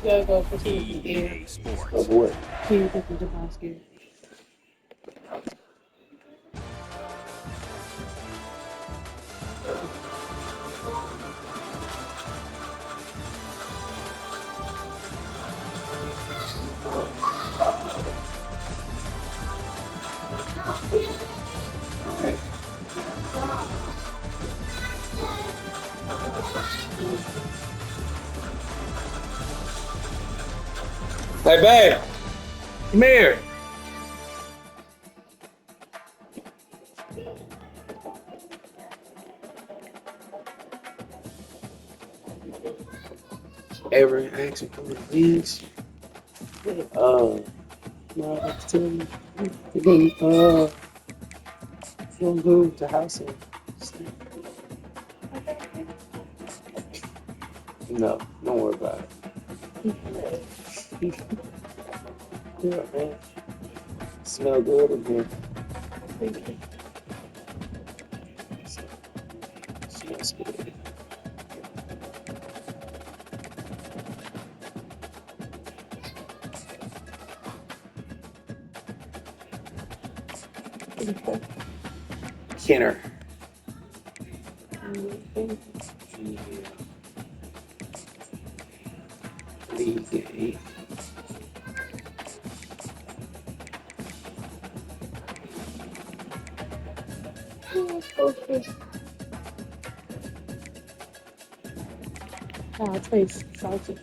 Gotta go for EA Sports. Oh boy. King Pippen Jablonski. Hey, babe. Come here. Ever ask me for the things? No, that's too. Then, you'll move to housing. No, don't worry about it. Yeah, man. Smell good in here. Smells good. Kenner. League game. Oh, it tastes salty.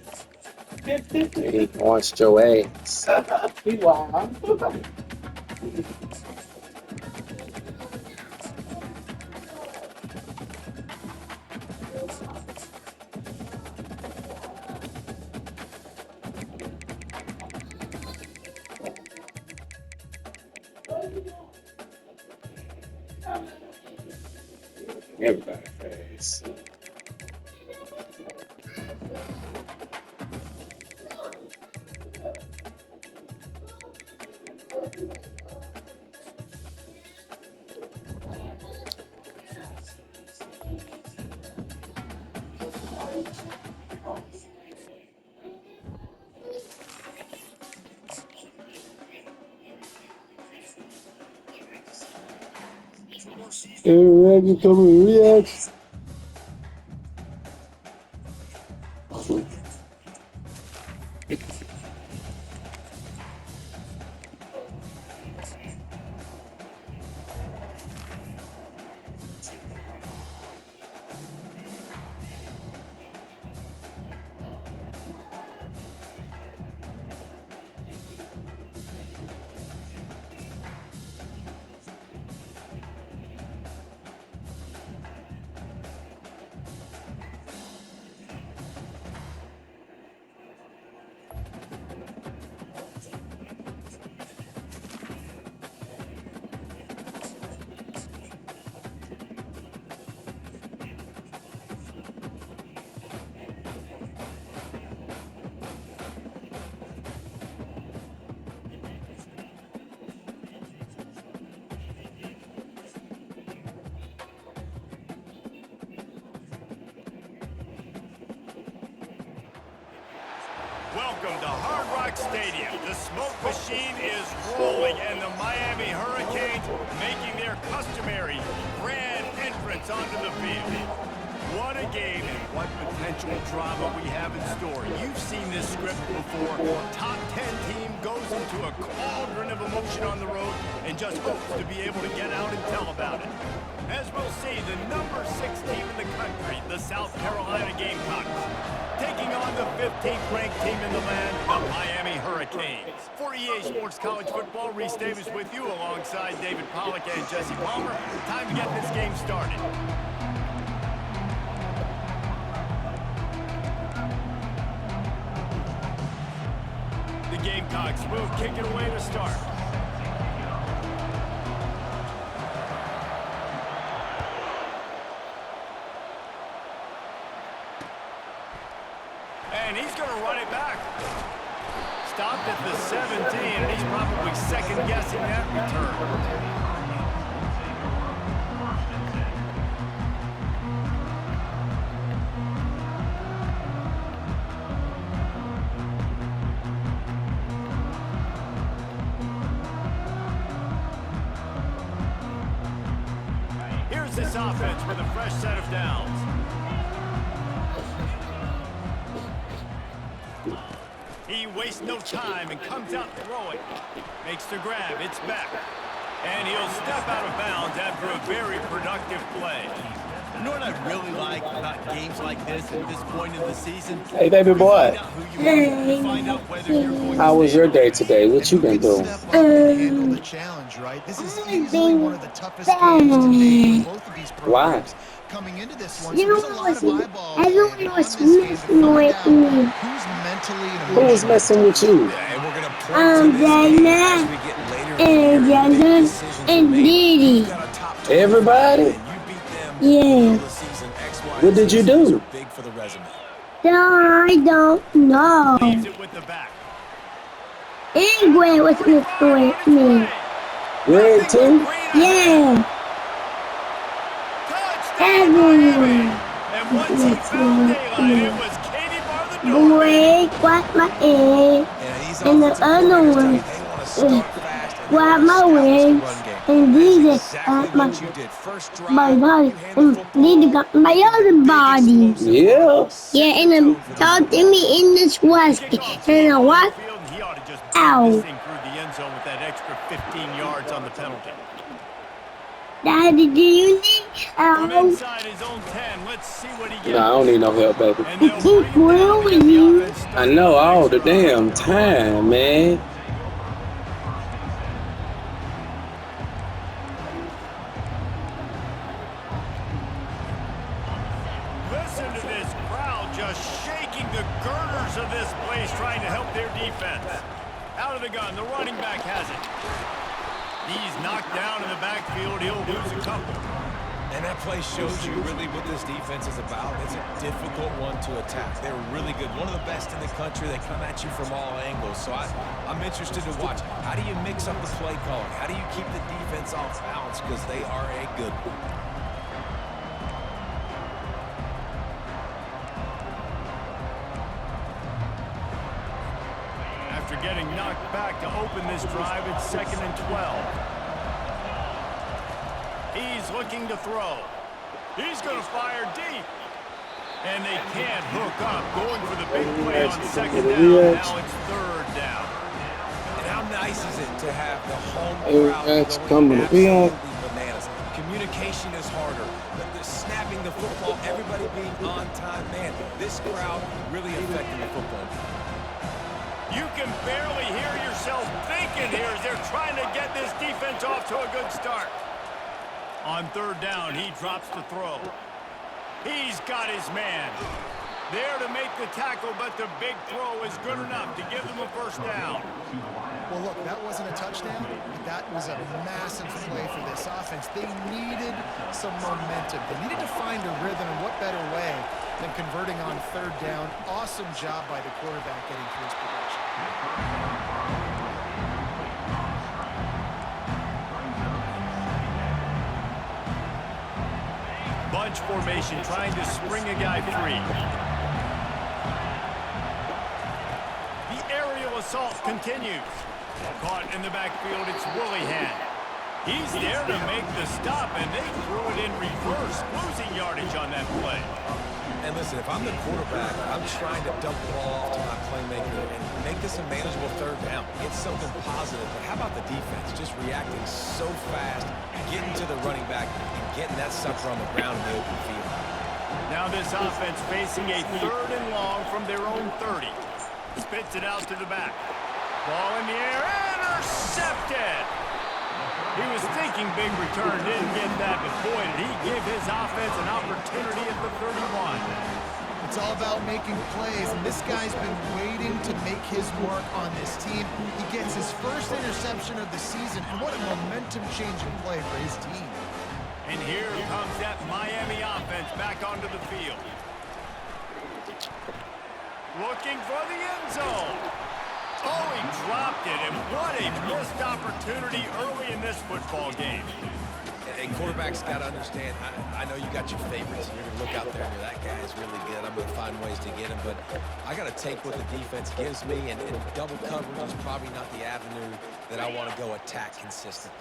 He wants Joe A. Be wild. Everybody face. Ready to react. Welcome to Hard Rock Stadium. The smoke machine is rolling, and the Miami Hurricanes making their customary grand entrance onto the field. What a game and what potential drama we have in store. You've seen this script before. Top 10 team goes into a cauldron of emotion on the road and just hopes to be able to get out and tell about it. As we'll see, the number 6 team in the country, the South Carolina Gamecocks, taking on the 15th ranked team in the land, the Miami Hurricanes. For EA Sports College Football, Reese Davis with you alongside David Pollack and Jesse Palmer. Time to get this game started. The Gamecocks will kick it away to start. And he's going to run it back. Stopped at the 17, and he's probably second-guessing that return. this offense with a fresh set of downs. He wastes no time and comes out throwing. Makes the grab. It's back. And he'll step out of bounds after a very productive play. You know what I really like about games like this at this point in the season? Hey, baby boy. How was your day today? What you been doing? Handle the challenge, right? This is easily one of the toughest games to make for both of these programs. Coming into this one, so there's a lot of eyeballs. Everyone was messing with me. Who's mentally and Who was messing with you? And we're gonna point to this game as we get later in the year, make decisions to and make. Diddy. You've got a top two Everybody? and you beat them Yeah. in the season. X, Y, What did you and Z. Those do? are big for the resume. I don't know. Leaves it with the back. Ingrid was messing with me. Greg too? Yeah. Touchdown, Miami. Everyone. And once he found daylight, it was Katie bar the door. Boy, got my egg. These And the offensive other coordinators, one, they want to start fast and grab they my wanna establish the wings. run game. And That's these exactly got my what you did. First drive, body. you hand the And football these got my other body. Yeah. Yeah, and I'm talking me in this was. And I what? He ought to just Ow. this thing through the end zone with that extra 15 yards on the penalty. Daddy, do you need From help? inside his own 10, let's see what he gets. Nah, I don't need no help, baby. And they'll bring him Where down to were get the you? offense I started. know all the damn time, man. Listen to this crowd just shaking the girders of this place trying to help their defense. Out of the gun, the running back has it. He's knocked down in the backfield. He'll lose a couple. And that play shows you really what this defense is about. It's a difficult one to attack. They're really good. One of the best in the country. They come at you from all angles. So I'm interested to watch. How do you mix up the play calling? How do you keep the defense off balance? Because they are a good one. After getting knocked back to open this drive, it's 2nd and 12. He's looking to throw. He's going to fire deep. And they can't hook up. Going for the big play on 2nd down. Now it's 3rd down. And how nice is it to have the home Hey, crowd that's going coming. absolutely bananas. Communication is harder. The snapping the football, everybody being on time. Man, this crowd really affecting the football. You can barely hear yourself thinking here as they're trying to get this defense off to a good start. On 3rd down, he drops the throw. He's got his man. There to make the tackle, but the big throw is good enough to give them a 1st down. Well, look, that wasn't a touchdown, but that was a massive play for this offense. They needed some momentum. They needed to find a rhythm, and what better way than converting on 3rd down. Awesome job by the quarterback getting through his progression. Bunch formation trying to spring a guy free. The aerial assault continues. Caught in the backfield, it's Willihan. He's there to make the stop, and they threw it in reverse, losing yardage on that play. And listen, if I'm the quarterback, I'm trying to dump the ball off to my playmaker and make this a manageable 3rd down. Get something positive. But how about the defense? Just reacting so fast, getting to the running back, and getting that sucker on the ground in the open field. Now this offense facing a 3rd and long from their own 30. Spits it out to the back. Ball in the air, intercepted! He was thinking big return, didn't get that, but boy, did he give his offense an opportunity at the 31. It's all about making plays, and this guy's been waiting to make his mark on this team. He gets his 1st interception of the season, and what a momentum-changing play for his team. And here comes that Miami offense back onto the field. Looking for the end zone. Oh, he dropped it, and what a missed opportunity early in this football game. And quarterbacks got to understand, I know you got your favorites. You're going to look out there and you're, that guy is really good. I'm going to find ways to get him. But I got to take what the defense gives me, and double coverage is probably not the avenue that I want to go attack consistently.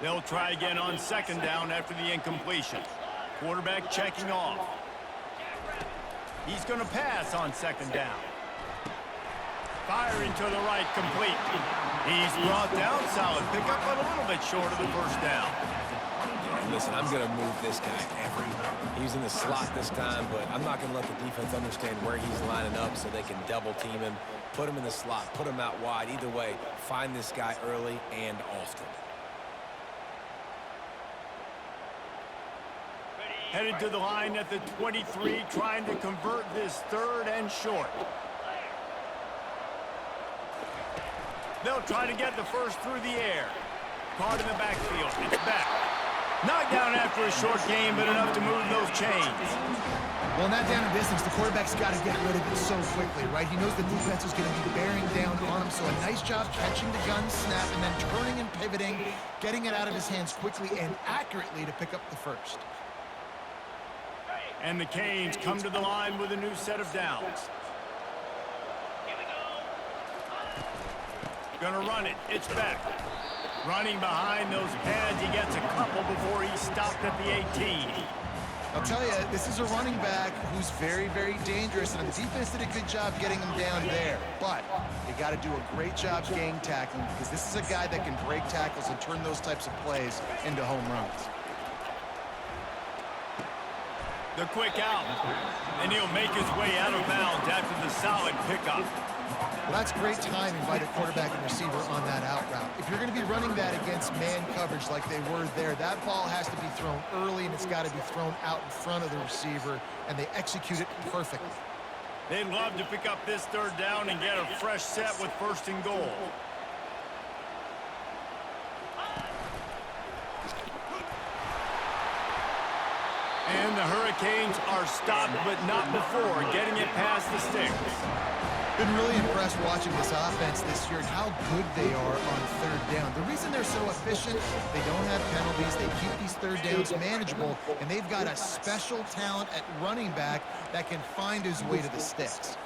They'll try again on second down after the incompletion. Quarterback checking off. He's going to pass on second down. Firing to the right, complete. He's brought down, solid pickup, but a little bit short of the first down. Listen, I'm going to move this guy he's in the slot this time, but I'm not going to let the defense understand where he's lining up so they can double team him, put him in the slot, put him out wide. Either way, find this guy early and often. Headed to the line at the 23, trying to convert this third and short. They'll try to get the first through the air. Caught in the backfield. It's back. Knocked down after a short game, but enough to move those chains. Well, in that down and distance, the quarterback's got to get rid of it so quickly, right? He knows the defense is going to be bearing down on him, so a nice job catching the gun snap and then turning and pivoting, getting it out of his hands quickly and accurately to pick up the first. And the Canes come to the line with a new set of downs. Gonna run it. It's back. Running behind those pads, he gets a couple before he stopped at the 18. I'll tell you, this is a running back who's very, very dangerous, and the defense did a good job getting him down there. But you got to do a great job gang tackling because this is a guy that can break tackles and turn those types of plays into home runs. The quick out, and he'll make his way out of bounds after the solid pickup. Well, that's great timing by the quarterback and receiver on that out route. If you're going to be running that against man coverage like they were there, that ball has to be thrown early, and it's got to be thrown out in front of the receiver, and they execute it perfectly. They'd love to pick up this third down and get a fresh set with first and goal. And the Hurricanes are stopped, but not before getting it past the sticks. Been really impressed watching this offense this year and how good they are on third down. The reason they're so efficient, they don't have penalties, they keep these third downs manageable, and they've got a special talent at running back that can find his way to the sticks.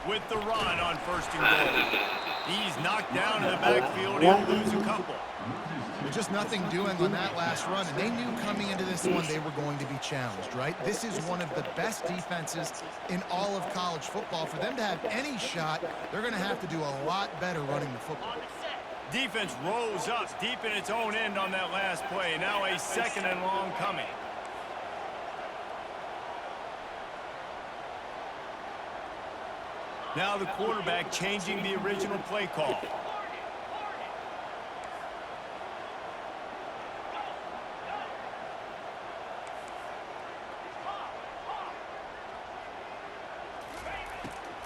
With the run on first and goal. He's knocked down in the backfield. He'll lose a couple. There's just nothing doing on that last run, and they knew coming into this one they were going to be challenged, right? This is one of the best defenses in all of college football. For them to have any shot, they're going to have to do a lot better running the football. Defense rose up deep in its own end on that last play. Now a second and long coming. Now the quarterback changing the original play call.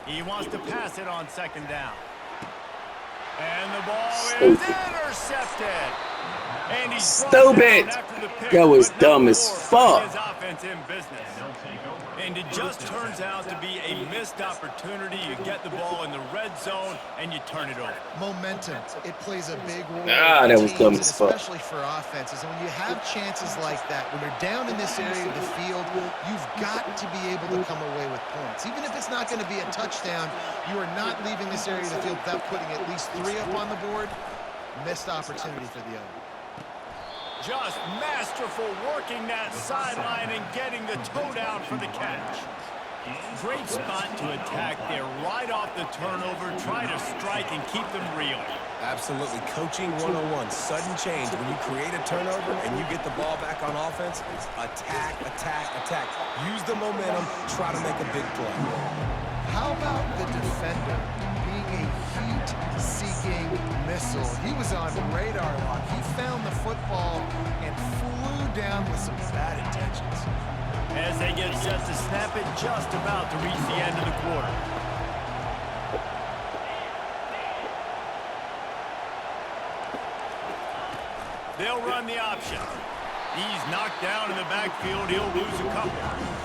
He wants to pass it on second down. And the ball is intercepted. And he's Stupid. That was dumb as fuck. his offense in business. And it just turns out to be a missed opportunity. You get the ball in the red zone and you turn it over. Momentum, it plays a big role. Ah, that was dumb as fuck. Especially for offenses. And when you have chances like that, when you're down in this area of the field, you've got to be able to come away with points. Even if it's not going to be a touchdown, you are not leaving this area of the field without putting at least 3 up on the board. Missed opportunity for the other. Just masterful working that sideline and getting the toe down for the catch. Great spot to attack there right off the turnover. Try to strike and keep them real. Absolutely. Coaching 101. Sudden change. When you create a turnover and you get the ball back on offense, attack, attack, attack. Use the momentum. Try to make a big play. How about the defender being a heat-seeking missile? He was on radar lock. He found the football and flew down with some bad intentions. As they get set to snap it, just about to reach the end of the quarter. They'll run the option. He's knocked down in the backfield. He'll lose a couple.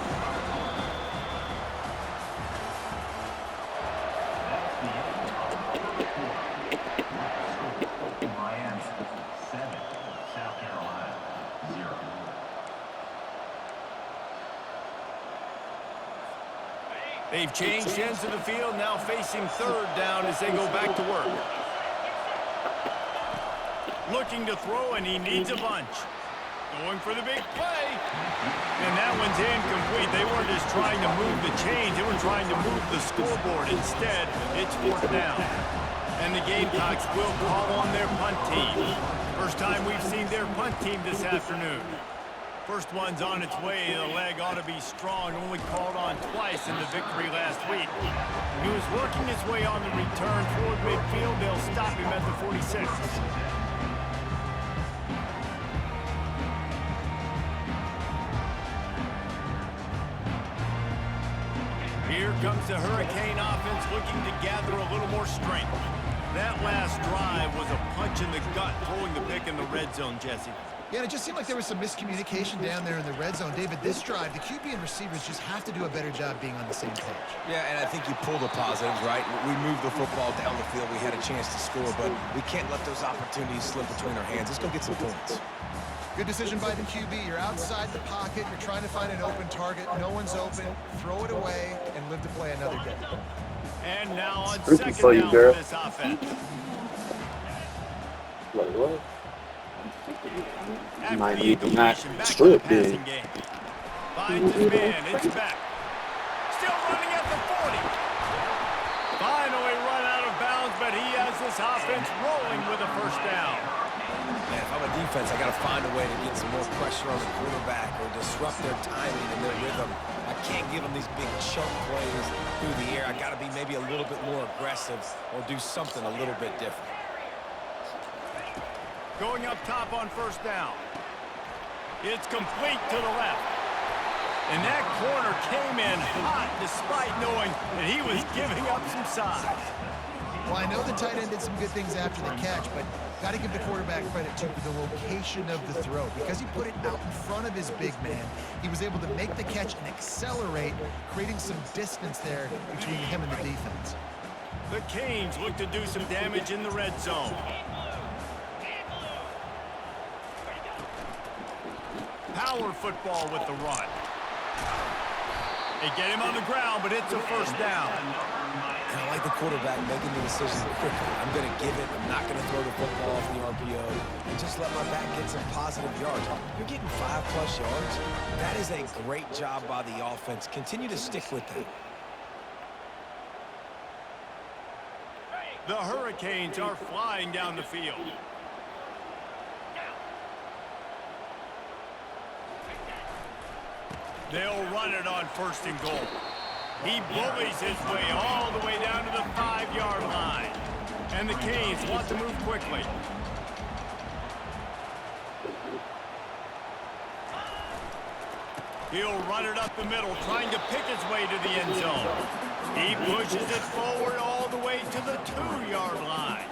They've changed ends of the field, now facing third down as they go back to work. Looking to throw, and he needs a bunch. Going for the big play. And that one's incomplete. They weren't just trying to move the chains. They were trying to move the scoreboard. Instead, it's fourth down. And the Gamecocks will call on their punt team. First time we've seen their punt team this afternoon. First one's on its way. The leg ought to be strong. Only called on twice in the victory last week. He was working his way on the return toward midfield. They'll stop him at the 46. Here comes the Hurricane offense looking to gather a little more strength. That last drive was a punch in the gut, throwing the pick in the red zone, Jesse. Yeah, it just seemed like there was some miscommunication down there in the red zone. David, this drive, the QB and receivers just have to do a better job being on the same page. Yeah, and I think you pull the positives, right? We moved the football down the field. We had a chance to score, but we can't let those opportunities slip between our hands. Let's go get some points. Good decision by the QB. You're outside the pocket. You're trying to find an open target. No one's open. Throw it away and live to play another day. And now on Rookie second for you, down girl. for this offense. Like what? After Might the need to not incompletion, back to the strip passing it. game. Finds his man. It's back. Still running at the 40. Finally run out of bounds, but he has this offense rolling with a first down. Man, if I'm a defense, I got to find a way to get some more pressure on the quarterback or disrupt their timing and their rhythm. I can't give them these big chunk plays through the air. I got to be maybe a little bit more aggressive or do something a little bit different. Going up top on first down. It's complete to the left. And that corner came in hot despite knowing that he was giving up some size. Well, I know the tight end did some good things after the catch, but got to give the quarterback credit, too, for the location of the throw. Because he put it out in front of his big man, he was able to make the catch and accelerate, creating some distance there between him and the defense. The Canes look to do some damage in the red zone. Power football with the run. They get him on the ground, but it's a first down. And I like the quarterback making the decision quickly. I'm going to give it. I'm not going to throw the football off the RPO and just let my back get some positive yards. You're getting 5+ yards. That is a great job by the offense. Continue to stick with that. The Hurricanes are flying down the field. They'll run it on first and goal. He bullies his way all the way down to the 5-yard line. And the Canes want to move quickly. He'll run it up the middle, trying to pick his way to the end zone. He pushes it forward all the way to the 2-yard line.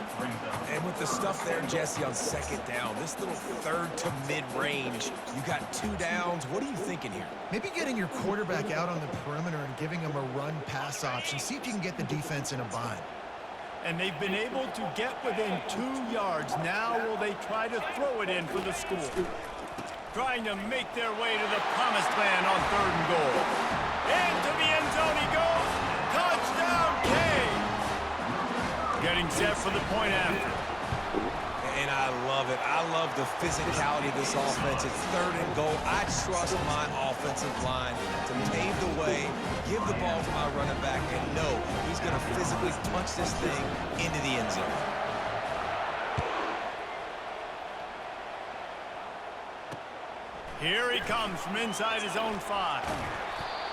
And with the stuff there, Jesse, on second down, this little third to mid-range, you got 2 downs. What are you thinking here? Maybe getting your quarterback out on the perimeter and giving him a run-pass option. See if you can get the defense in a bind. And they've been able to get within 2 yards. Now will they try to throw it in for the score? Trying to make their way to the promised land on third and goal. Into the end zone he goes. Touchdown, Canes! Getting set for the point after. And I love it. I love the physicality of this offense. It's third and goal. I trust my offensive line to pave the way, give the ball to my running back, and know he's going to physically punch this thing into the end zone. Here he comes from inside his own 5.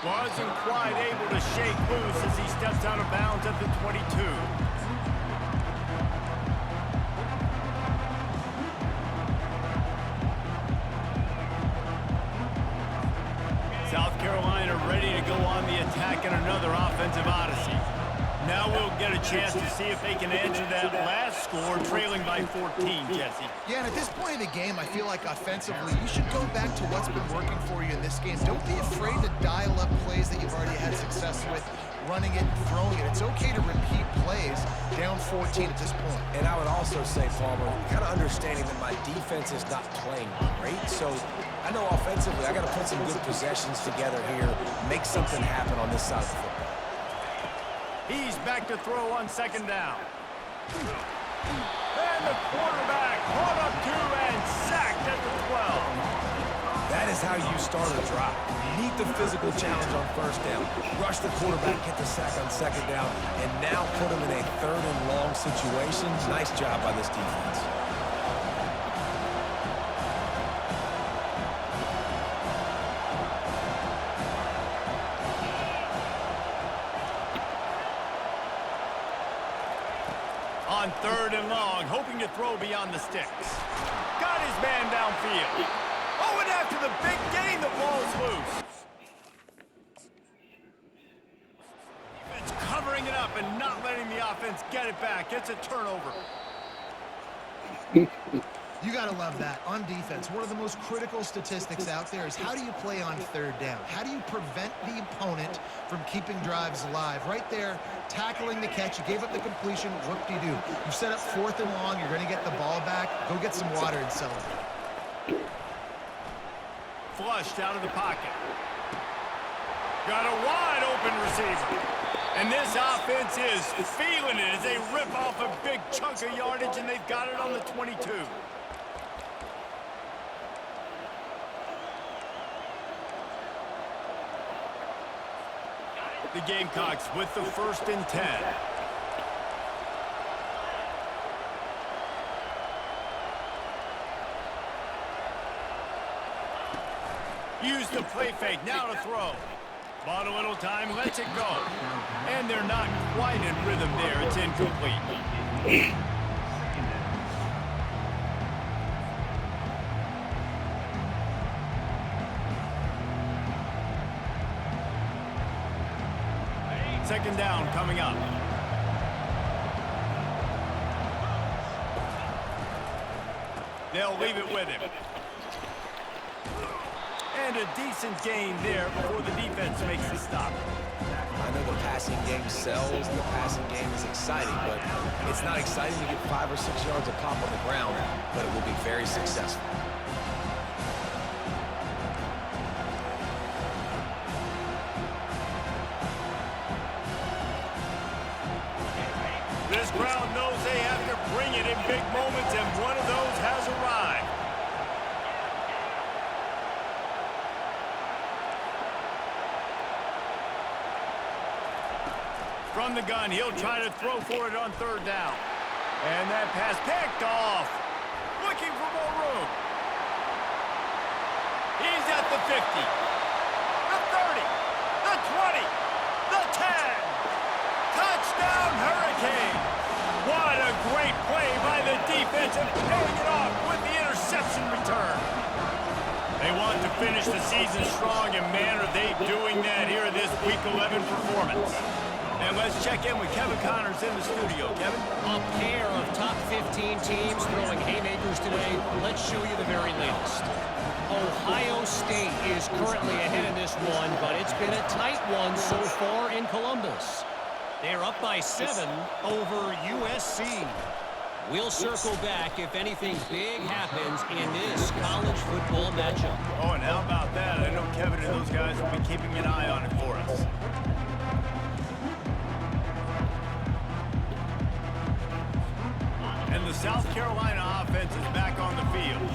Wasn't quite able to shake loose as he steps out of bounds at the 22. South Carolina ready to go on the attack in another offensive odyssey. Now we'll get a chance to see if they can answer that last score, trailing by 14, Jesse. Yeah, and at this point in the game, I feel like offensively, you should go back to what's been working for you in this game. Don't be afraid to dial up plays that you've already had success with, running it and throwing it. It's okay to repeat plays down 14 at this point. And I would also say, Palmer, kind of understanding that my defense is not playing great. So I know offensively I got to put some good possessions together here, make something happen on this side of the football. He's back to throw on second down. And the quarterback caught up to and sacked at the 12. That is how you start a drive. Meet the physical challenge on first down. Rush the quarterback, get the sack on second down, and now put him in a third and long situation. Nice job by this defense. On third and long, hoping to throw beyond the sticks. Got his man downfield. Oh, and after the big gain, the ball's loose. Defense covering it up and not letting the offense get it back. It's a turnover. You got to love that. On defense, one of the most critical statistics out there is how do you play on third down? How do you prevent the opponent from keeping drives alive? Right there, tackling the catch. You gave up the completion. Whoop-de-doo. You set up fourth and long. You're going to get the ball back. Go get some water and celebrate. Flushed out of the pocket. Got a wide open receiver. And this offense is feeling it as they rip off a big chunk of yardage, and they've got it on the 22. The Gamecocks with the 1st and 10. Use the play fake, now to throw. Bought a little time, lets it go. And they're not quite in rhythm there, it's incomplete. Second down coming up. They'll leave it with him. And a decent gain there before the defense makes the stop. I know the passing game sells and the passing game is exciting, but it's not exciting to get 5 or 6 yards a pop on the ground, but it will be very successful. This crowd knows they have to bring it in big moments, and one of those has arrived. From the gun, he'll try to throw for it on third down. And that pass picked off. Looking for more room. He's at the 50, the 30, the 20, the 10. Touchdown, Hurricanes. What a great play by the defense and paying it off with the interception return. They want to finish the season strong, and man, are they doing that here in this Week 11 performance. And let's check in with Kevin Connors in the studio. Kevin? A pair of top 15 teams throwing haymakers today. Let's show you the very latest. Ohio State is currently ahead in this one, but it's been a tight one so far in Columbus. They're up by 7 over USC. We'll circle back if anything big happens in this college football matchup. Oh, and how about that? I know Kevin and those guys will be keeping an eye on it for us. And the South Carolina offense is back on the field.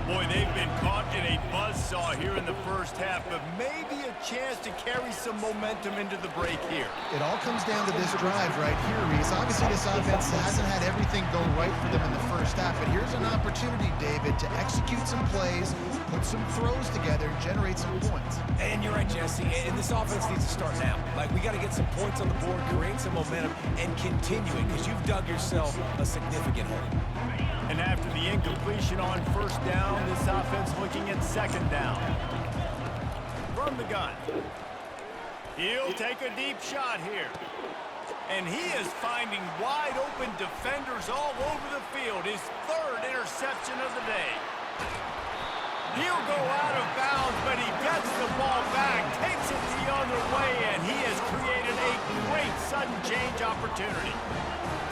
Boy, they've been caught in a buzzsaw here in the first half, but maybe a chance to carry some momentum into the break here. It all comes down to this drive right here, Reese. Obviously, this offense hasn't had everything go right for them in the first half, but here's an opportunity, David, to execute some plays, put some throws together, and generate some points. And you're right, Jesse, and this offense needs to start now. Like, we got to get some points on the board, create some momentum, and continue it, because you've dug yourself a significant hole. And after the incompletion on first down, this offense looking at second down. From the gun. He'll take a deep shot here. And he is finding wide open defenders all over the field. His 3rd interception of the day. He'll go out of bounds, but he gets the ball back, takes it the other way, and he has created a great sudden change opportunity.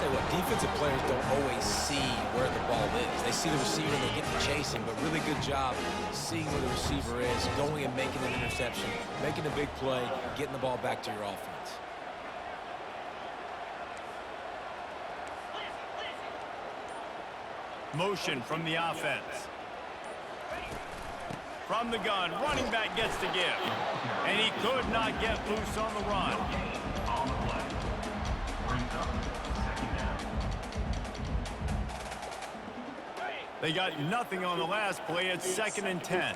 Tell you what, defensive players don't always see where the ball is. They see the receiver and they get to chasing, but really good job seeing where the receiver is, going and making an interception, making a big play, getting the ball back to your offense. Motion from the offense. From the gun, running back gets the give. And he could not get loose on the run. They got nothing on the last play. It's 2nd and 10.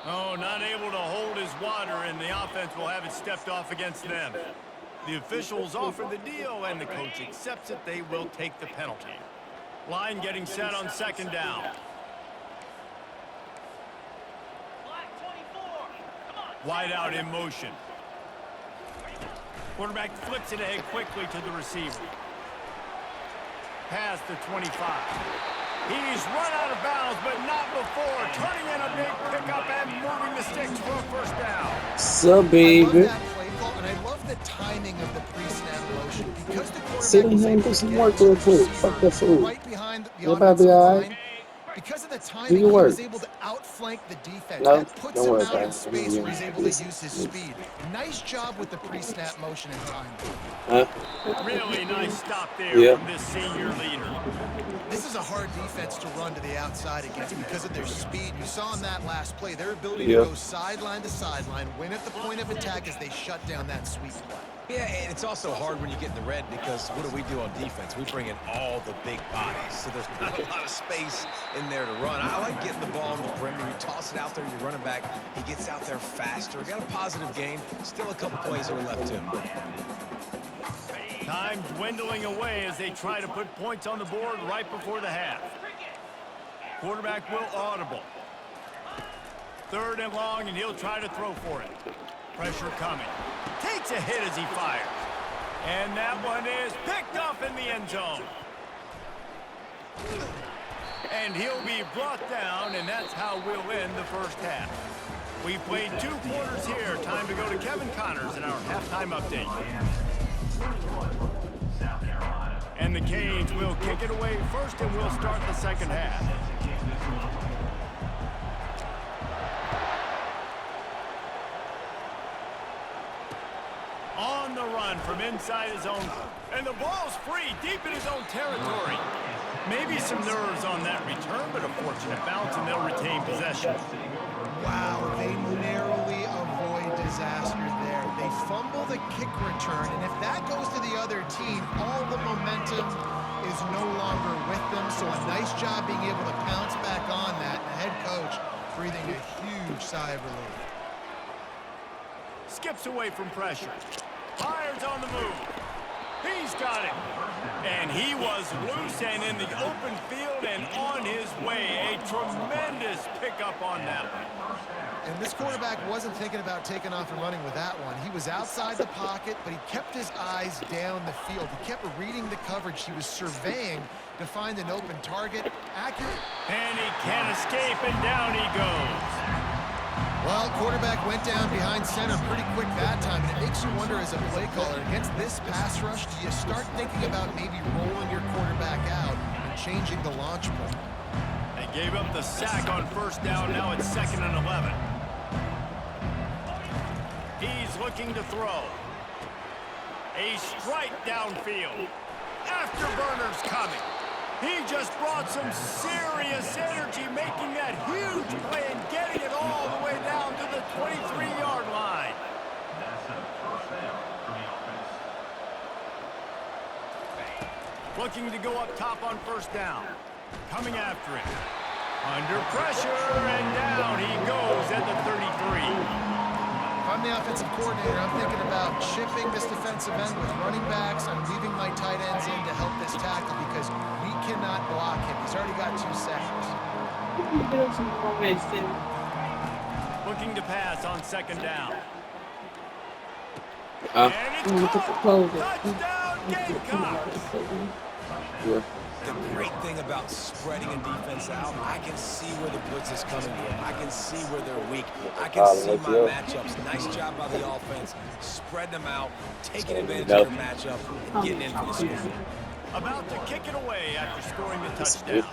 Oh, not able to hold his water, and the offense will have it stepped off against them. The officials offer the deal, and the coach accepts it. They will take the penalty. Line getting set on 2nd down. Wide out in motion. Quarterback flips it ahead quickly to the receiver. Past the 25. He's run out of bounds, but not before. Turning in a big pickup and moving the sticks for a 1st down. So I love baby. that play call, and I love the timing of the pre-snap motion because the Sit quarterback was in here and able do to some get work to real the quick. receiver Fuck the food. right behind the You about to be offensive alright? line. Because of the Do timing, your he work. was able to outflank the defense. No, That puts don't him worry out about in it. space where he's able to use his speed. Nice job with the pre-snap motion and timing. Huh? Really nice stop there Yeah. from this senior leader. This is a hard defense to run to the outside against because of their speed. You saw in that last play, their ability Yeah. to go sideline to sideline, win at the point of attack as they shut down that sweep play. Yeah, and it's also hard when you get in the red because what do we do on defense? We bring in all the big bodies, so there's not a lot of space in there to run. I like getting the ball on the perimeter. You toss it out there, you're running back. He gets out there faster. Got a positive gain. Still a couple plays that were left to him. Time dwindling away as they try to put points on the board right before the half. Quarterback will audible. 3rd and long, and he'll try to throw for it. Pressure coming. Takes a hit as he fires. And that one is picked up in the end zone. And he'll be brought down, and that's how we'll end the 1st half. We've played 2 quarters here. Time to go to Kevin Connors in our halftime update. And the Canes will kick it away first, and we'll start the 2nd half. On the run from inside his own, and the ball's free deep in his own territory. Maybe some nerves on that return, but a fortunate bounce, and they'll retain possession. Wow, they narrowly avoid disaster there. They fumble the kick return, and if that goes to the other team, all the momentum is no longer with them. So a nice job being able to pounce back on that. And the head coach breathing a huge sigh of relief. Skips away from pressure. Fires on the move. He's got it. And he was loose and in the open field and on his way. A tremendous pickup on that one. And this quarterback wasn't thinking about taking off and running with that one. He was outside the pocket, but he kept his eyes down the field. He kept reading the coverage. He was surveying to find an open target. Accurate. And he can't escape, and down he goes. Well, quarterback went down behind center pretty quick that time, and it makes you wonder as a play caller, against this pass rush, do you start thinking about maybe rolling your quarterback out and changing the launch point? They gave up the sack on 1st down. Now it's 2nd and 11. He's looking to throw. A strike downfield. Afterburners coming. He just brought some serious energy, making that huge play and getting it all the way down to the 23-yard line. Looking to go up top on 1st down. Coming after him. Under pressure, and down he goes at the 33. If I'm the offensive coordinator, I'm thinking about chipping this defensive end with running backs. I'm leaving my tight ends in to help this tackle because we cannot block him. He's already got 2 sacks. Looking to pass on 2nd down. Huh? And it's caught. Touchdown, Gamecocks. Yeah. The great thing about spreading a defense out, I can see where the blitz is coming from. I can see where they're weak. I can see my matchups. Nice job by the offense. Spreading them out, taking advantage of their matchup, and getting in for the score. About to kick it away after scoring the touchdown.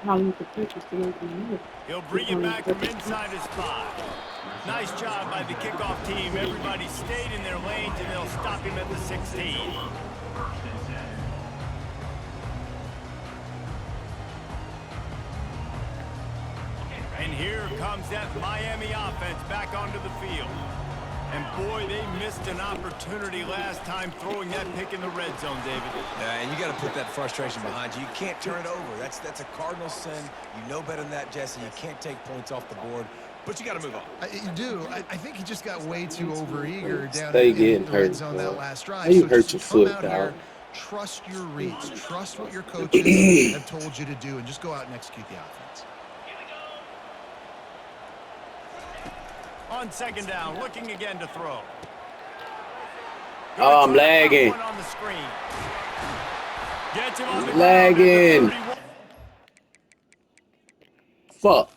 He'll bring it back from inside his 5. Nice job by the kickoff team. Everybody stayed in their lanes, and they'll stop him at the 16. And here comes that Miami offense back onto the field. And boy, they missed an opportunity last time throwing that pick in the red zone, David. Yeah, and you got to put that frustration behind you. You can't turn it over. That's a cardinal sin. You know better than that, Jesse. You can't take points off the board, but you got to move on. You do. I think he just got way too overeager down Stay in getting the red hurt, zone bro. that last drive. How you So hurt just your come foot, out dog? here, trust your reads, trust what your coaches have told you to do, and just go out and execute the offense. On second down, looking again to throw. Oh, I'm lagging. On the screen. Gets him on the Lagging. ground at the 31. Fuck.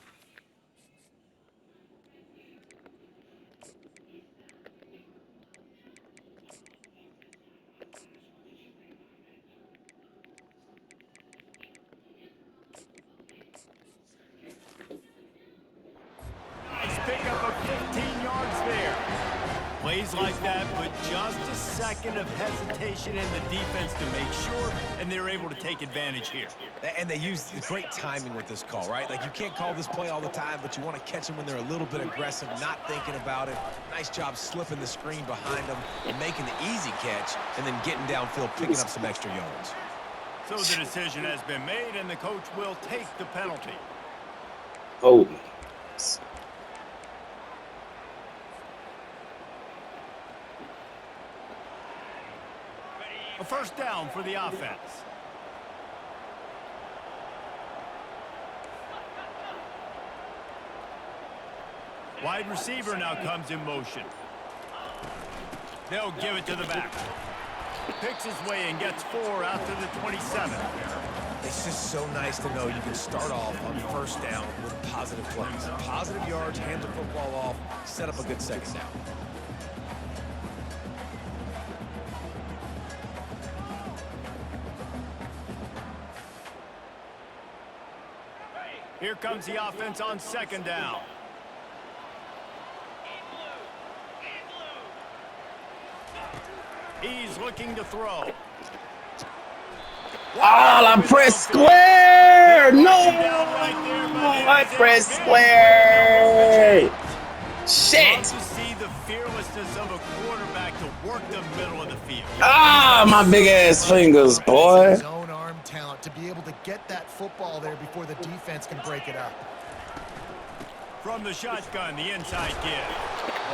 Nice pickup of 15 yards there. Plays like that, but just a second of hesitation in the defense to make sure, and they're able to take advantage here. And they use great timing with this call, right? Like, you can't call this play all the time, but you want to catch them when they're a little bit aggressive, not thinking about it. Nice job slipping the screen behind them and making the easy catch, and then getting downfield, picking up some extra yards. So the decision has been made, and the coach will take the penalty. Oh. A first down for the offense. Wide receiver now comes in motion. They'll give it to the back. Picks his way and gets 4 out to the 27. It's just so nice to know you can start off on first down with positive plays. Positive yards, hand the football off, set up a good second down. Here comes the offense on second down. He's looking to throw. Ah, I pressed square. No, I pressed square. Shit. Love to see the fearlessness of a quarterback to work the middle of the field. Ah, my big ass fingers, boy. His own arm talent to be able to get that football there before the defense can break it up. From the shotgun, the inside give.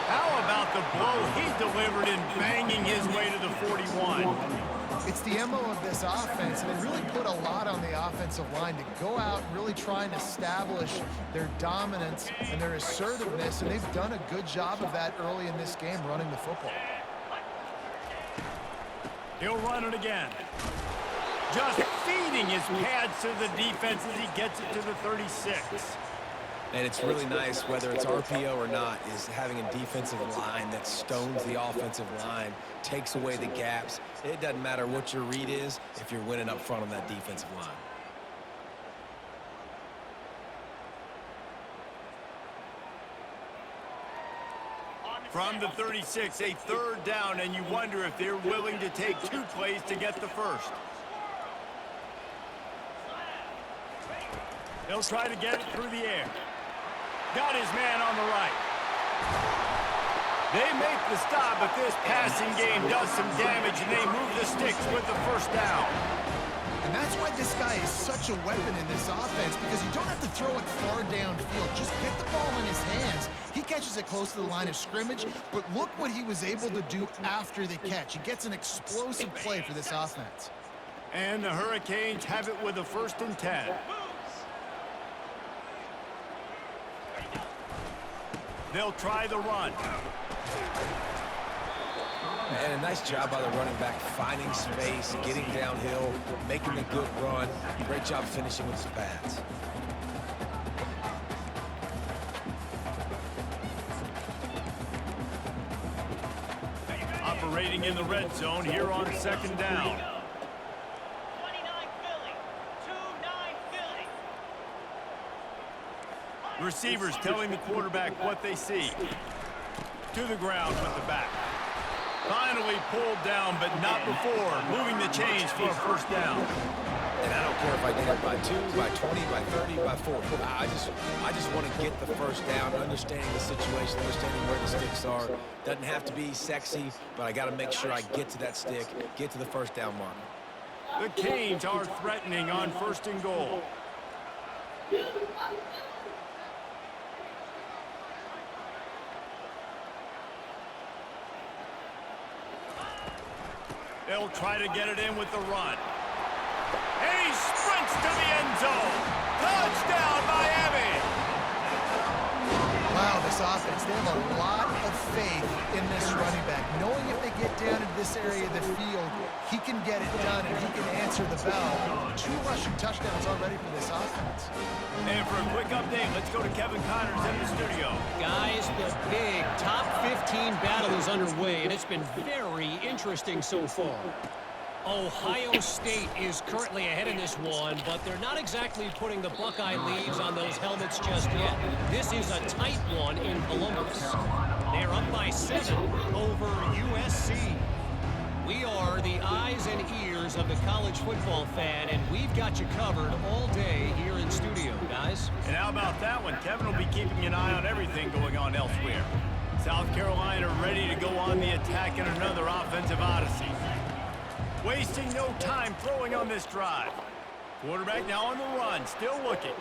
How about the blow he delivered in banging his way to the 41? It's the MO of this offense, and they really put a lot on the offensive line to go out and really try and establish their dominance and their assertiveness, and they've done a good job of that early in this game running the football. He'll run it again. Just feeding his pads to the defense as he gets it to the 36. And it's really nice, whether it's RPO or not, is having a defensive line that stones the offensive line, takes away the gaps. It doesn't matter what your read is if you're winning up front on that defensive line. From the 36, a third down, and you wonder if they're willing to take 2 plays to get the first. They'll try to get it through the air. Got his man on the right. They make the stop, but this passing game does some damage, and they move the sticks with the first down. And that's why this guy is such a weapon in this offense, because you don't have to throw it far downfield. Just get the ball in his hands. He catches it close to the line of scrimmage, but look what he was able to do after the catch. He gets an explosive play for this offense. And the Hurricanes have it with a 1st and 10. They'll try the run. And a nice job by the running back, finding space, getting downhill, making a good run. Great job finishing with his pads. Operating in the red zone here on second down. Receivers telling the quarterback what they see. To the ground with the back. Finally pulled down, but not before. Moving the chains for a first down. And I don't care if I get it by 2, by 20, by 30, by 40. I just want to get the first down, understanding the situation, understanding where the sticks are. Doesn't have to be sexy, but I got to make sure I get to that stick, get to the first down mark. The Canes are threatening on 1st and goal. They'll try to get it in with the run. And he sprints to the end zone. Touchdown, Miami! Wow, this offense, they have a lot of faith in this running back. Knowing if they get down into this area of the field, he can get it done and he can answer the bell. 2 rushing touchdowns already for this offense. And for a quick update, let's go to Kevin Connors in the studio. Guys, the big top 15 battle is underway, and it's been very interesting so far. Ohio State is currently ahead in this one, but they're not exactly putting the Buckeye leads on those helmets just yet. This is a tight one in Columbus. They're up by 7 over USC. We are the eyes and ears of the college football fan, and we've got you covered all day here in studio, guys. And how about that one? Kevin will be keeping an eye on everything going on elsewhere. South Carolina ready to go on the attack in another offensive odyssey. Wasting no time throwing on this drive. Quarterback now on the run, still looking.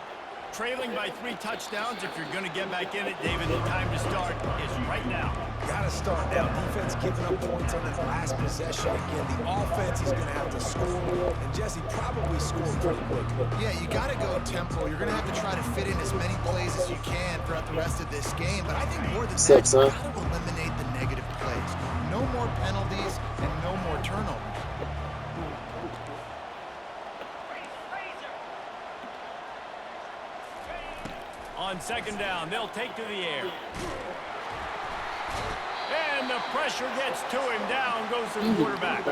Trailing by 3 touchdowns. If you're going to get back in it, David, the time to start is right now. Got to start now. Defense giving up points on that last possession. Again, the offense is going to have to score. And Jesse probably scored pretty quick. Yeah, you got to go tempo. You're going to have to try to fit in as many plays as you can throughout the rest of this game. But I think more than that, you got to eliminate the negative plays. No more penalties and no more turnovers. On 2nd down, they'll take to the air. And the pressure gets to him. Down goes the quarterback.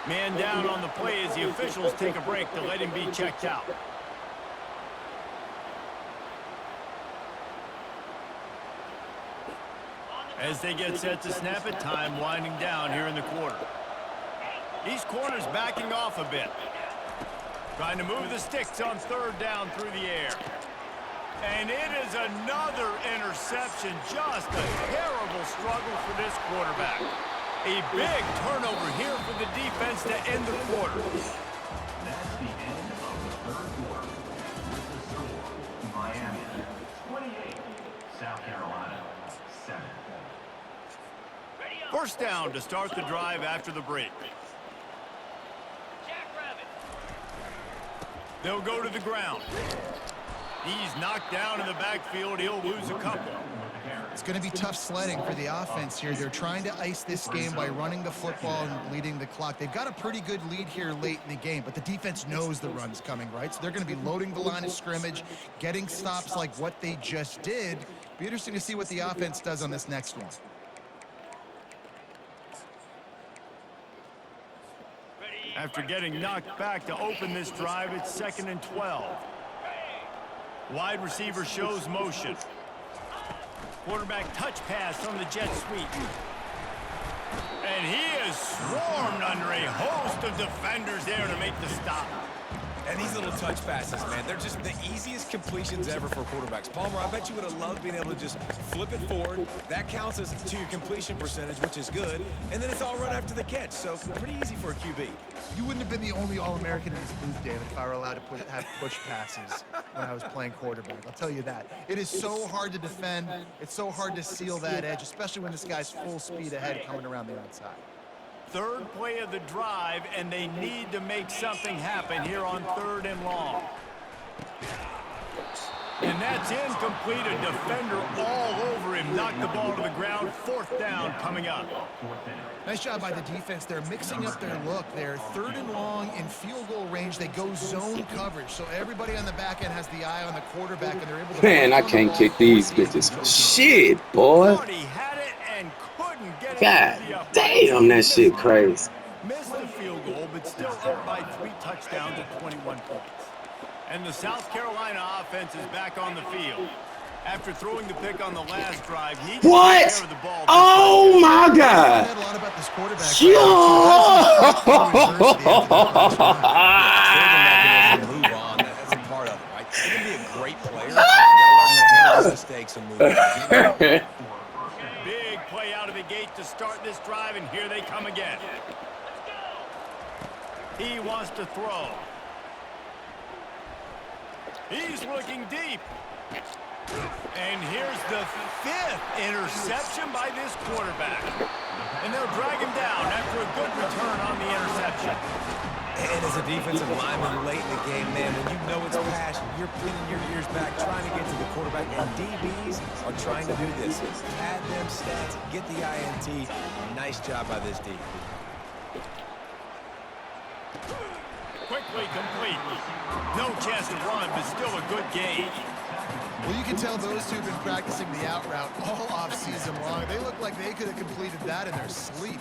Man down on the play as the officials take a break to let him be checked out. As they get set to snap it, time winding down here in the quarter. These corners backing off a bit. Trying to move the sticks on 3rd down through the air. And it is another interception. Just a terrible struggle for this quarterback. A big turnover here for the defense to end the quarter. That's the end of the 3rd quarter. With the score, Miami 28, South Carolina 7. 1st down to start the drive after the break. They'll go to the ground. He's knocked down in the backfield. He'll lose a couple. It's going to be tough sledding for the offense here. They're trying to ice this game by running the football and bleeding the clock. They've got a pretty good lead here late in the game, but the defense knows the run's coming, right? So they're going to be loading the line of scrimmage, getting stops like what they just did. Be interesting to see what the offense does on this next one. After getting knocked back to open this drive, it's 2nd and 12. Wide receiver shows motion. Quarterback touch pass on the jet sweep. And he is swarmed under a host of defenders there to make the stop. And these little touch passes, man, they're just the easiest completions ever for quarterbacks. Palmer, I bet you would have loved being able to just flip it forward. That counts as to your completion percentage, which is good. And then it's all run after the catch, so pretty easy for a QB. You wouldn't have been the only All-American in this booth, David, if I were allowed to have push passes when I was playing quarterback. I'll tell you that. It is so hard to defend. It's so hard to seal that edge, especially when this guy's full speed ahead coming around the outside. 3rd play of the drive, and they need to make something happen here on 3rd and long. And that's incomplete. A defender all over him. Knocked the ball to the ground. 4th down coming up. Nice job by the defense. They're mixing up their look. They're 3rd and long in field goal range. They go zone coverage. So everybody on the back end has the eye on the quarterback, and they're able to... Man, I can't kick these bitches for shit, boy. God damn, that shit crazy. Missed the field goal, but still up by 3 touchdowns at 21 points. And the South Carolina offense is back on the field. After throwing the pick on the last drive, he What? took care of the ball. Oh my I God. had a lot about this quarterback. Yo! Move on. That's a part of it, right? You're going to be a great player. You got to learn how to handle those mistakes and move on. Big play out of the gate to start this drive, and here they come again. He wants to throw. He's looking deep. And here's the 5th interception by this quarterback. And they'll drag him down after a good return on the interception. And as a defensive lineman late in the game, man, when you know it's passion, you're pinning your ears back, trying to get to the quarterback, and DBs are trying to do this. Pad them stats, get the INT. Nice job by this D. Quickly complete. No chance to run, but still a good gain. Well, you can tell those two have been practicing the out route all off-season long. They look like they could have completed that in their sleep.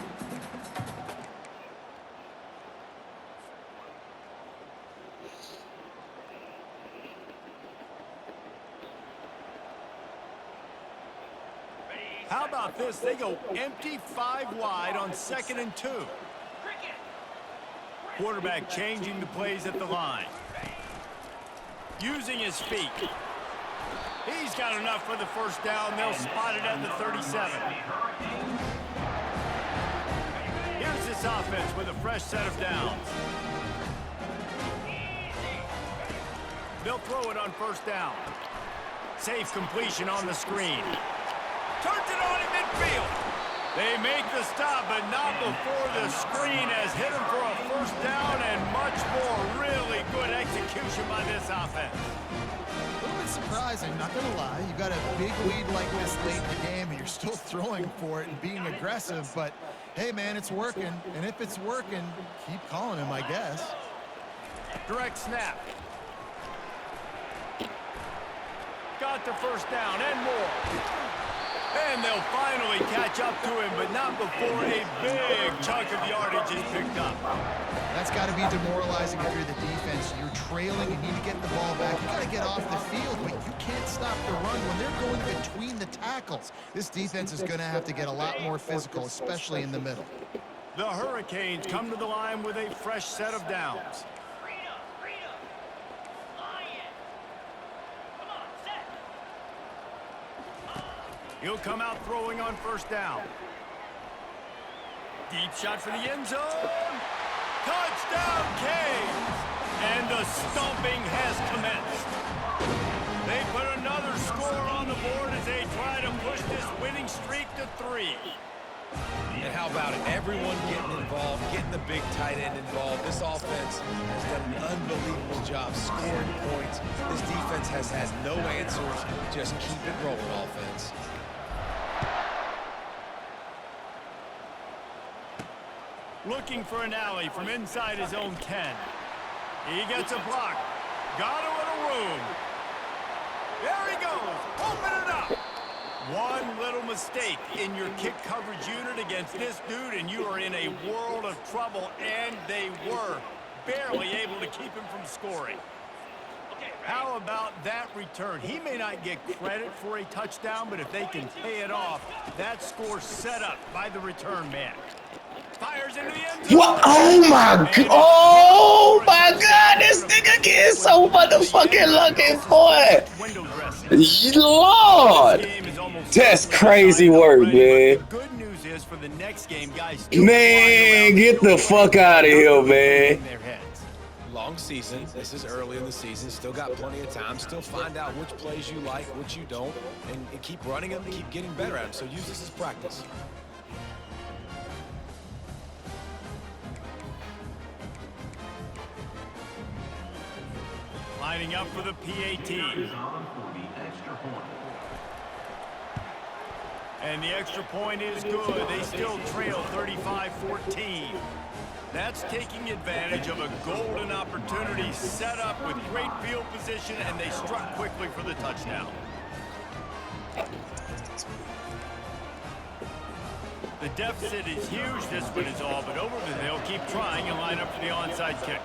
How about this? They go empty 5 wide on 2nd and 2. Quarterback changing the plays at the line. Using his feet. He's got enough for the first down. They'll spot it at the 37. Here's this offense with a fresh set of downs. They'll throw it on first down. Safe completion on the screen. Turns it on in midfield. They make the stop, but not before the screen has hit him for a first down and much more. Really good execution by this offense. A little bit surprising, not going to lie. You got a big lead like this late in the game, and you're still throwing for it and being aggressive. But, hey, man, it's working. And if it's working, keep calling him, I guess. Direct snap. Got the first down and more. And they'll finally catch up to him, but not before a big chunk of yardage is picked up. That's got to be demoralizing if you're the defense. You're trailing, you need to get the ball back. You got to get off the field, but you can't stop the run when they're going between the tackles. This defense is going to have to get a lot more physical, especially in the middle. The Hurricanes come to the line with a fresh set of downs. He'll come out throwing on first down. Deep shot for the end zone. Touchdown, Canes! And the stomping has commenced. They put another score on the board as they try to push this winning streak to 3. And how about it? Everyone getting involved, getting the big tight end involved. This offense has done an unbelievable job scoring points. This defense has had no answers. Just keep it rolling, offense. Looking for an alley from inside his own 10. He gets a block. Got a little room. There he goes. Open it up. One little mistake in your kick coverage unit against this dude, and you are in a world of trouble, and they were barely able to keep him from scoring. How about that return? He may not get credit for a touchdown, but if they can pay it off, that score's set up by the return man. Fires into the end zone. What? Oh my God! Oh my God! This nigga gets so motherfucking lucky, boy. Lord, that's crazy work, man. Good news is for the next game, guys. Man, get the fuck out of here, man. Long season. This is early in the season. Still got plenty of time. Still find out which plays you like, which you don't, and keep running them, keep getting better at them. So use this as practice. Lining up for the PAT. And the extra point is good. They still trail 35-14. That's taking advantage of a golden opportunity set up with great field position, and they struck quickly for the touchdown. The deficit is huge, this one is all, but over the they'll keep trying and line up for the onside kick.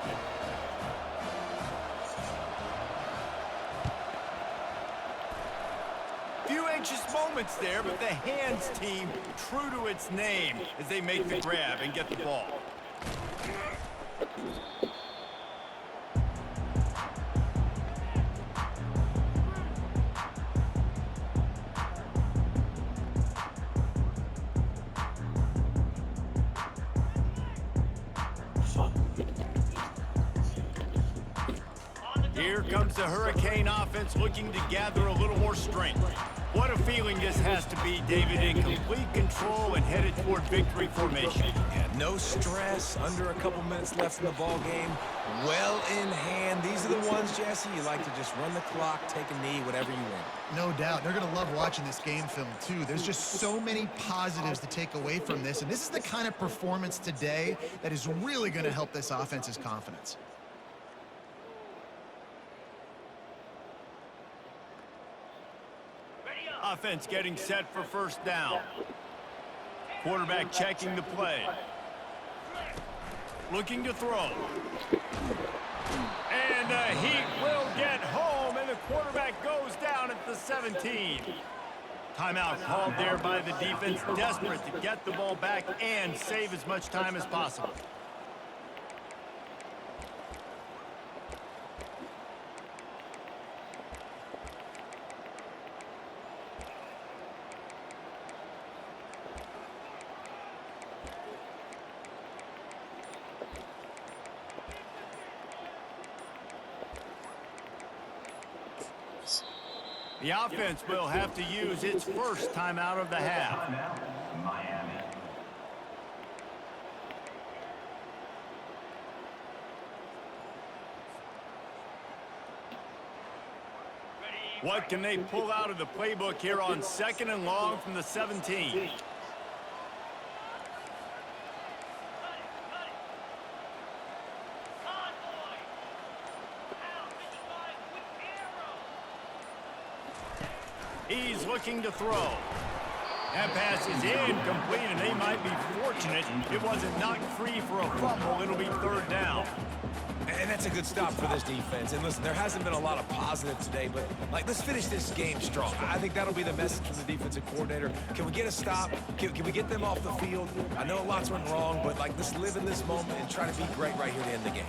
few anxious moments there, but the hands team true to its name as they make the grab and get the ball. Here comes the Hurricane offense looking to gather a little more strength. What a feeling this has to be, David, in complete control and headed toward victory formation. Yeah, no stress, under a couple minutes left in the ball game, well in hand. These are the ones, Jesse, you like to just run the clock, take a knee, whatever you want. No doubt. They're going to love watching this game film, too. There's just so many positives to take away from this, and this is the kind of performance today that is really going to help this offense's confidence. Offense getting set for first down. Quarterback checking the play. Looking to throw. And the Heat will get home, and the quarterback goes down at the 17. Timeout called there by the defense, desperate to get the ball back and save as much time as possible. The offense will have to use its first timeout of the half. Miami. What can they pull out of the playbook here on 2nd and long from the 17? He's looking to throw. That pass is incomplete, and they might be fortunate it wasn't knocked free for a fumble. It'll be 3rd down. And that's a good stop for this defense. And listen, there hasn't been a lot of positive today, but let's finish this game strong. I think that'll be the message from the defensive coordinator. Can we get a stop? Can we get them off the field? I know lots went wrong, but let's live in this moment and try to be great right here to end the game.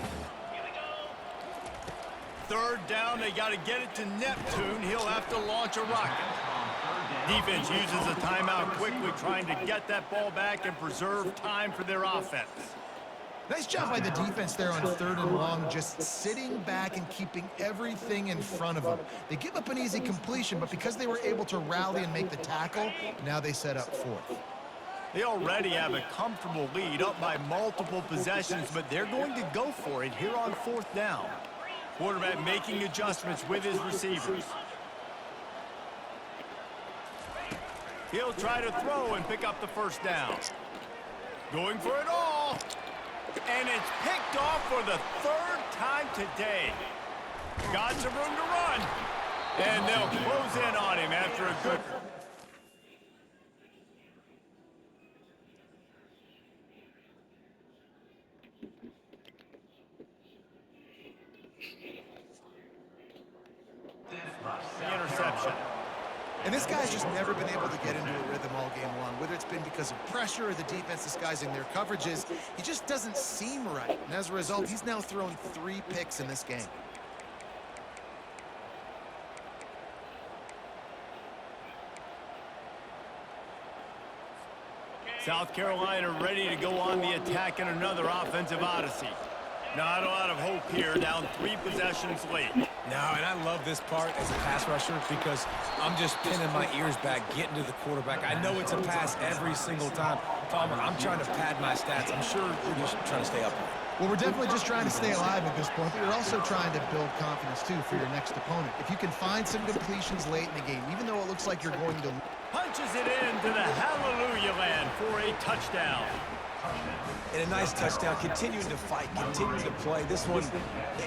3rd down, they got to get it to Neptune. He'll have to launch a rocket. Defense uses a timeout quickly, trying to get that ball back and preserve time for their offense. Nice job by the defense there on 3rd and long, just sitting back and keeping everything in front of them. They give up an easy completion, but because they were able to rally and make the tackle, now they set up 4th. They already have a comfortable lead, up by multiple possessions, but they're going to go for it here on 4th down. Quarterback making adjustments with his receivers. He'll try to throw and pick up the 1st down. Going for it all. And it's picked off for the 3rd time today. Got some room to run. And they'll close in on him after a good... interception. And this guy's just never been able to get into a rhythm all game long, whether it's been because of pressure or the defense disguising their coverages. He just doesn't seem right. And as a result, he's now thrown 3 picks in this game. South Carolina ready to go on the attack in another offensive odyssey. Not a lot of hope here, down 3 possessions late. No, and I love this part as a pass rusher because I'm just pinning my ears back, getting to the quarterback. I know it's a pass every single time. Palmer, I'm trying to pad my stats. I'm sure we're just trying to stay up. Well, we're definitely just trying to stay alive at this point, but you're also trying to build confidence, too, for your next opponent. If you can find some completions late in the game, even though it looks like you're going to... Punches it into the hallelujah land for a touchdown. And a nice touchdown, continuing to fight, continuing to play. This one,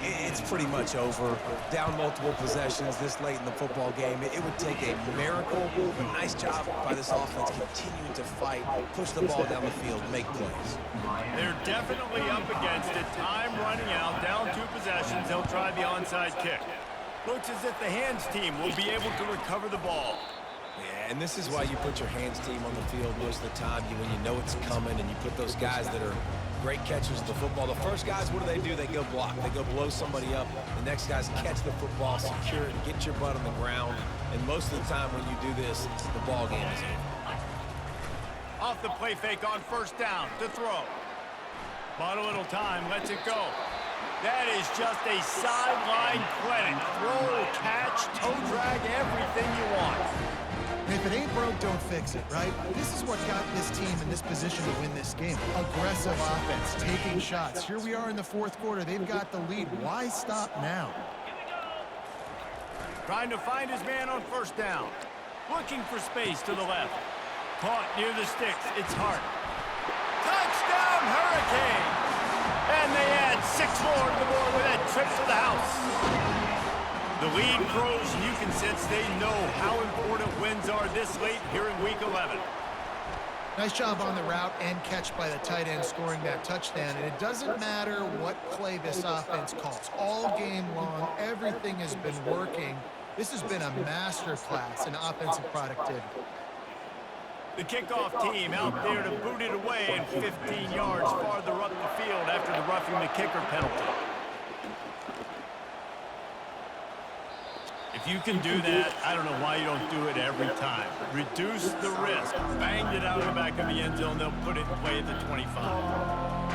it's pretty much over. Down multiple possessions this late in the football game. It would take a miracle, but nice job by this offense continuing to fight, push the ball down the field, make plays. They're definitely up against it. Time running out, down 2 possessions. They'll try the onside kick. Looks as if the hands team will be able to recover the ball. Yeah, and this is why you put your hands team on the field most of the time. When you know it's coming, and you put those guys that are great catchers of the football. The first guys, what do? They go block. They go blow somebody up. The next guys catch the football, secure it, get your butt on the ground. And most of the time when you do this, the ball game is over. Off the play fake on first down to throw. Bought a little time, lets it go. That is just a sideline clinic. Throw, catch, toe drag, everything you want. And if it ain't broke, don't fix it, right? This is what got this team in this position to win this game. Aggressive offense, taking shots. Here we are in the fourth quarter. They've got the lead. Why stop now? Trying to find his man on first down. Looking for space to the left. Caught near the sticks. It's Hart. Touchdown, Hurricanes! And they add 6 more to the board with that trip to the house. The lead grows, and you can sense they know how important wins are this late here in Week 11. Nice job on the route and catch by the tight end scoring that touchdown. And it doesn't matter what play this offense calls. All game long, everything has been working. This has been a masterclass in offensive productivity. The kickoff team out there to boot it away and 15 yards farther up the field after the roughing the kicker penalty. If you can do that, I don't know why you don't do it every time. Reduce the risk. Banged it out of the back of the end zone. They'll put it in play at the 25.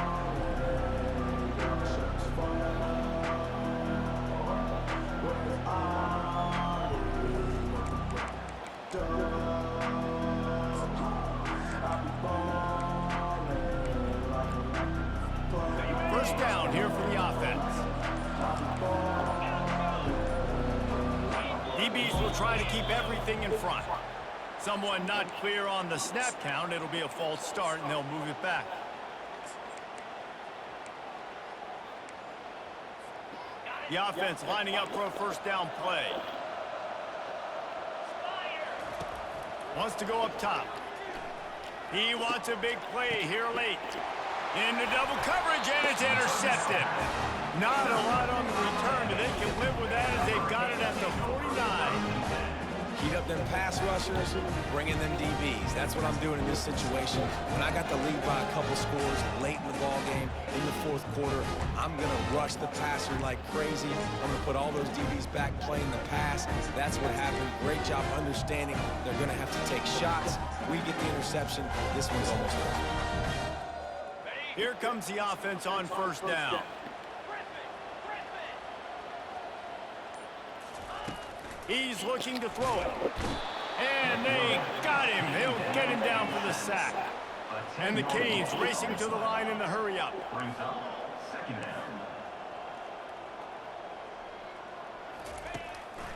First down here for the offense. DBs will try to keep everything in front. Someone not clear on the snap count. It'll be a false start, and they'll move it back. The offense lining up for a first down play. Wants to go up top. He wants a big play here late. Into double coverage, and it's intercepted. Not a lot on the return, but they can live with that as they've got it at the 49. Heat up them pass rushers, bring in them DBs. That's what I'm doing in this situation. When I got the lead by a couple scores late in the ball game, in the fourth quarter, I'm going to rush the passer like crazy. I'm going to put all those DBs back playing the pass. That's what happened. Great job understanding they're going to have to take shots. We get the interception. This one's almost over. Here comes the offense on first down. He's looking to throw it. And they got him. He'll get him down for the sack. And the Canes racing to the line in the hurry up. Brings up second down.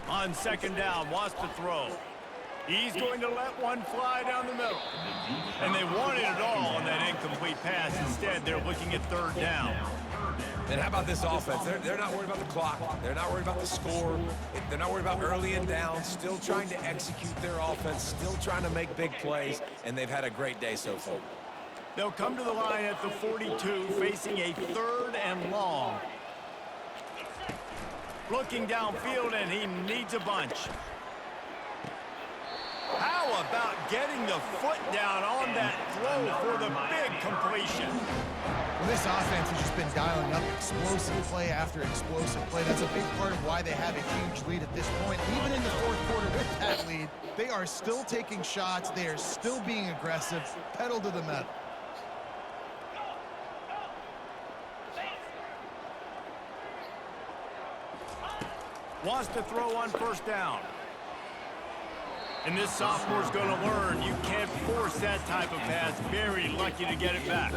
On second down, wants to throw. He's going to let one fly down the middle. And they wanted it all on that incomplete pass. Instead, they're looking at third down. And how about this offense? They're not worried about the clock. They're not worried about the score. They're not worried about early and down. Still trying to execute their offense. Still trying to make big plays. And they've had a great day so far. They'll come to the line at the 42, facing a third and long. Looking downfield, and he needs a bunch. How about getting the foot down on that throw for the big completion? Well, this offense has just been dialing up explosive play after explosive play. That's a big part of why they have a huge lead at this point. Even in the fourth quarter with that lead, they are still taking shots. They are still being aggressive, pedal to the metal. Wants to throw on first down. And this sophomore's going to learn you can't force that type of pass. Very lucky to get it back.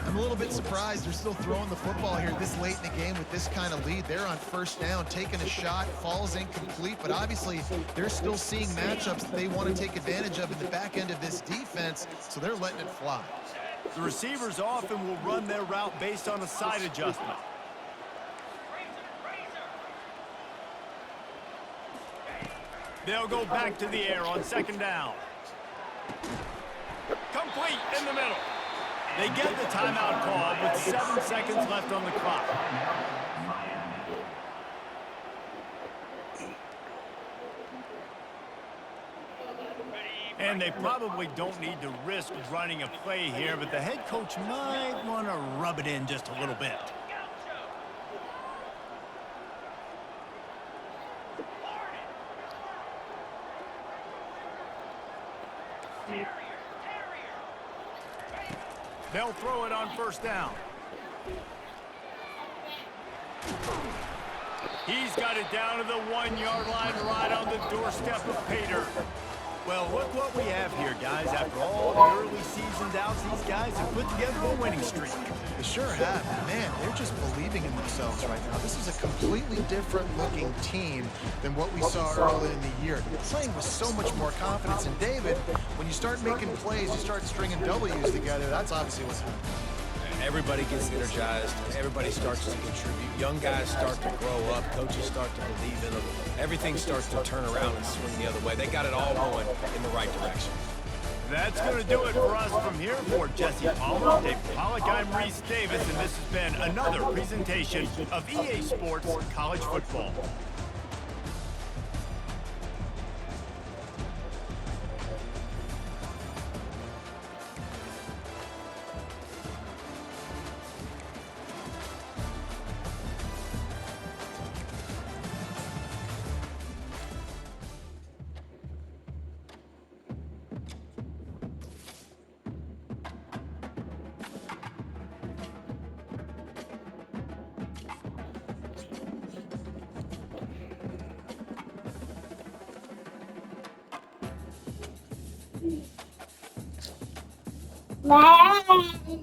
I'm a little bit surprised they're still throwing the football here this late in the game with this kind of lead. They're on first down, taking a shot, falls incomplete, but obviously they're still seeing matchups that they want to take advantage of in the back end of this defense, so they're letting it fly. The receivers often will run their route based on a side adjustment. They'll go back to the air on second down. Complete in the middle. They get the timeout call with 7 seconds left on the clock. And they probably don't need to risk running a play here, but the head coach might want to rub it in just a little bit. They'll throw it on first down. He's got it down to the 1-yard line right on the doorstep of Pater. Well, look what we have here, guys. After all the early season's outs, these guys have put together a winning streak. They sure have. Man, they're just believing in themselves right now. This is a completely different looking team than what we saw early in the year. They're playing with so much more confidence. And David, when you start making plays, you start stringing W's together, that's obviously what's happening. Everybody gets energized. Everybody starts to contribute. Young guys start to grow up. Coaches start to believe in them. Everything starts to turn around and swing the other way. They got it all going in the right direction. That's going to do it for us from here. For Jesse Palmer, Dave Pollock, I'm Reese Davis, and this has been another presentation of EA Sports College Football. Bye.